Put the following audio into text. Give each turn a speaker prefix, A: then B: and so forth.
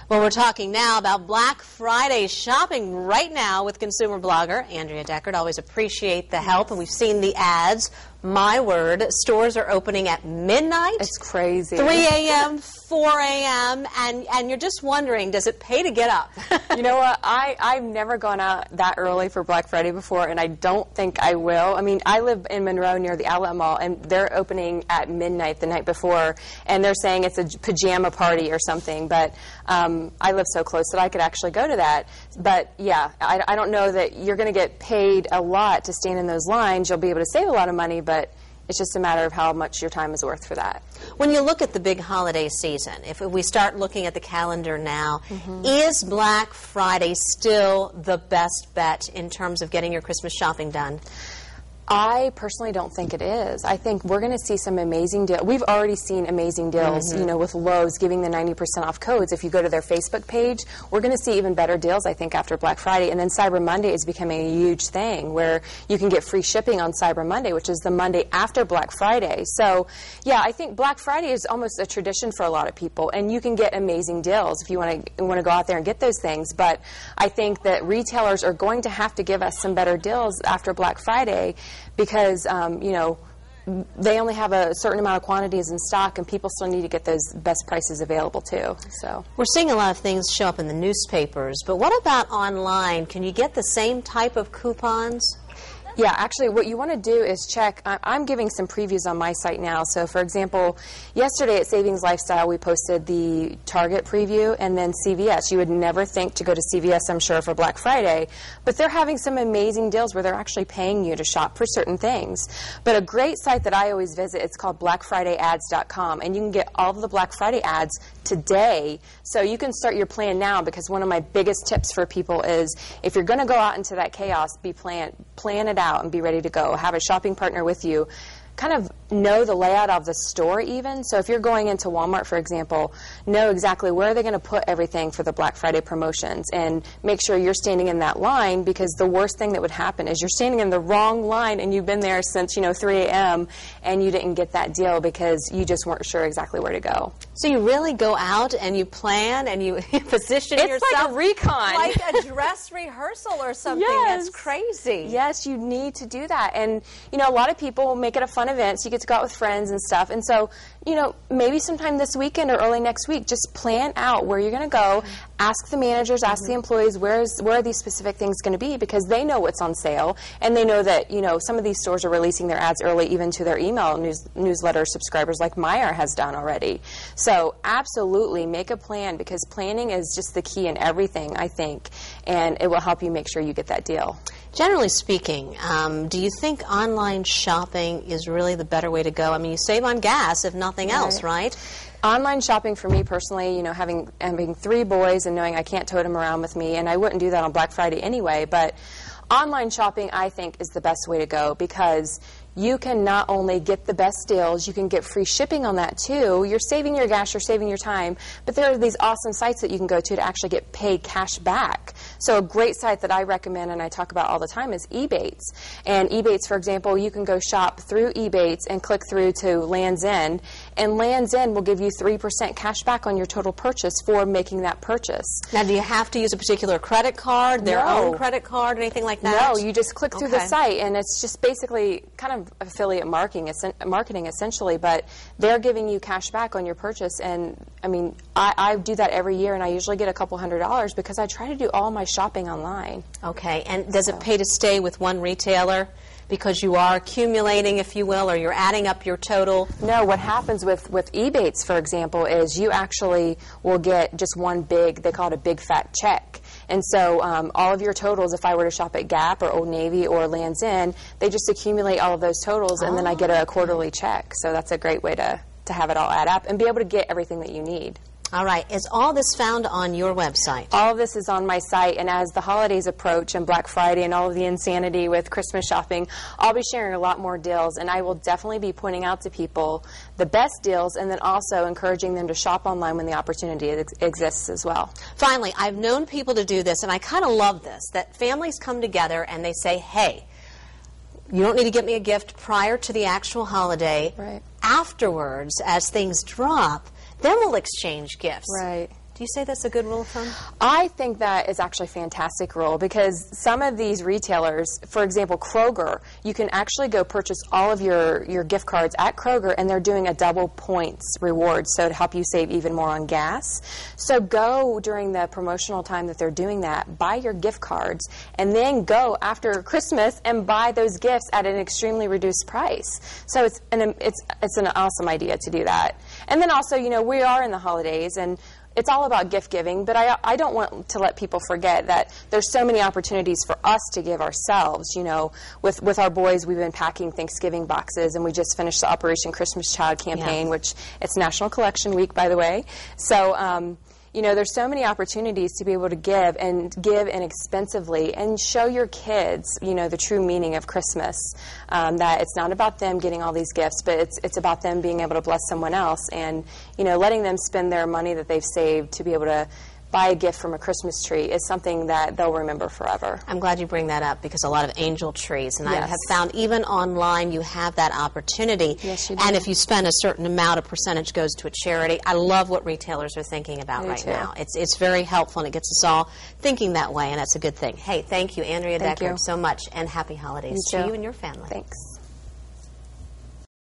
A: Well, we're talking now about Black Friday shopping right now with consumer blogger Andrea Deckard. Always appreciate the help, and we've seen the ads. My word, stores are opening at midnight.
B: It's crazy.
A: 3 a.m., 4 a.m., and you're just wondering, does it pay to get up?
B: You know what? I've never gone out that early for Black Friday before, and I don't think I will. I mean, I live in Monroe near the Outlet Mall, and they're opening at midnight the night before, and they're saying it's a pajama party or something, but I live so close that I could actually go to that. But, yeah, I don't know that you're going to get paid a lot to stand in those lines. You'll be able to save a lot of money, but it's just a matter of how much your time is worth for that.
A: When you look at the big holiday season, if we start looking at the calendar now, is Black Friday still the best bet in terms of getting your Christmas shopping done?
B: I personally don't think it is. I think we're going to see some amazing deals. We've already seen amazing deals, you know, with Lowe's giving the 90% off codes. If you go to their Facebook page, we're going to see even better deals, I think, after Black Friday. And then Cyber Monday is becoming a huge thing where you can get free shipping on Cyber Monday, which is the Monday after Black Friday. So, yeah, I think Black Friday is almost a tradition for a lot of people, and you can get amazing deals if you want to go out there and get those things. But I think that retailers are going to have to give us some better deals after Black Friday, because, you know, they only have a certain amount of quantities in stock, and people still need to get those best prices available, too. So
A: we're seeing a lot of things show up in the newspapers, but what about online? Can you get the same type of coupons?
B: Yeah, actually, what you want to do is check. I'm giving some previews on my site now. So, for example, yesterday at Savings Lifestyle, we posted the Target preview and then CVS. You would never think to go to CVS, I'm sure, for Black Friday. But they're having some amazing deals where they're actually paying you to shop for certain things. But a great site that I always visit, it's called BlackFridayAds.com. And you can get all of the Black Friday ads today. So you can start your plan now, because one of my biggest tips for people is if you're going to go out into that chaos, plan it out and be ready to go. Have a shopping partner with you. Kind of know the layout of the store even. So if you're going into Walmart, for example, know exactly where they're going to put everything for the Black Friday promotions, and make sure you're standing in that line, because the worst thing that would happen is you're standing in the wrong line and you've been there since, you know, 3 a.m. and you didn't get that deal because you just weren't sure exactly where to go.
A: So you really go out and you plan and you position yourself.
B: It's like a recon.
A: Like a dress rehearsal or something.
B: Yes.
A: That's crazy.
B: Yes, you need to do that. And, you know, a lot of people make it a fun event, so you get to go out with friends and stuff. And so, you know, maybe sometime this weekend or early next week, just plan out where you're going to go. Ask the managers, ask the employees, where are these specific things going to be, because they know what's on sale, and they know that, you know, some of these stores are releasing their ads early even to their email newsletter subscribers, like Meijer has done already. So absolutely make a plan, because planning is just the key in everything, I think, and it will help you make sure you get that deal.
A: Generally speaking, do you think online shopping is really the better way to go? I mean, you save on gas, if nothing else, right?
B: Online shopping for me personally, you know, having 3 boys and knowing I can't tote them around with me, and I wouldn't do that on Black Friday anyway, but online shopping, I think, is the best way to go, because you can not only get the best deals, you can get free shipping on that too. You're saving your gas, you're saving your time, but there are these awesome sites that you can go to actually get paid cash back. So a great site that I recommend and I talk about all the time is Ebates. And Ebates, for example, you can go shop through Ebates and click through to Land's End, and Land's End will give you 3% cash back on your total purchase for making that purchase.
A: Now, do you have to use a particular credit card, their own credit card, anything like that?
B: No, you just click through the site, and it's just basically kind of affiliate marketing essentially, but they're giving you cash back on your purchase. And I mean, I do that every year, and I usually get a couple $100 because I try to do all my shopping online.
A: Okay, and does it pay to stay with one retailer because you are accumulating, if you will, or you're adding up your total?
B: No, what happens with Ebates, for example, is you actually will get just one big, they call it a big fat check. And so all of your totals, if I were to shop at Gap or Old Navy or Land's End, they just accumulate all of those totals, and then I get a quarterly check. So that's a great way to have it all add up and be able to get everything that you need.
A: All right. Is all this found on your website?
B: All of this is on my site, and as the holidays approach and Black Friday and all of the insanity with Christmas shopping, I'll be sharing a lot more deals, and I will definitely be pointing out to people the best deals, and then also encouraging them to shop online when the opportunity exists as well.
A: Finally, I've known people to do this, and I kind of love this, that families come together and they say, hey, you don't need to get me a gift prior to the actual holiday.
B: Right.
A: Afterwards, as things drop, then we'll exchange gifts.
B: Right.
A: Do you say that's a good rule of thumb?
B: I think that is actually a fantastic rule because some of these retailers, for example, Kroger, you can actually go purchase all of your gift cards at Kroger, and they're doing a double points reward, so to help you save even more on gas. So go during the promotional time that they're doing that, buy your gift cards, and then go after Christmas and buy those gifts at an extremely reduced price. So it's an awesome idea to do that. And then also, you know, we are in the holidays, and it's all about gift giving, but I don't want to let people forget that there's so many opportunities for us to give ourselves. You know, with our boys, we've been packing Thanksgiving boxes, and we just finished the Operation Christmas Child campaign, which it's National Collection Week, by the way. So, you know, there's so many opportunities to be able to give inexpensively and show your kids, you know, the true meaning of Christmas, that it's not about them getting all these gifts, but it's about them being able to bless someone else and, you know, letting them spend their money that they've saved to be able to buy a gift from a Christmas tree is something that they'll remember forever.
A: I'm glad you bring that up because a lot of angel trees, and I have found even online you have that opportunity.
B: Yes, you do.
A: And if you spend a certain amount, a percentage goes to a charity. I love what retailers are thinking about right now. It's very helpful, and it gets us all thinking that way, and that's a good thing. Hey, thank you, Andrea Deckard, so much, and happy holidays to you and your family.
B: Thanks.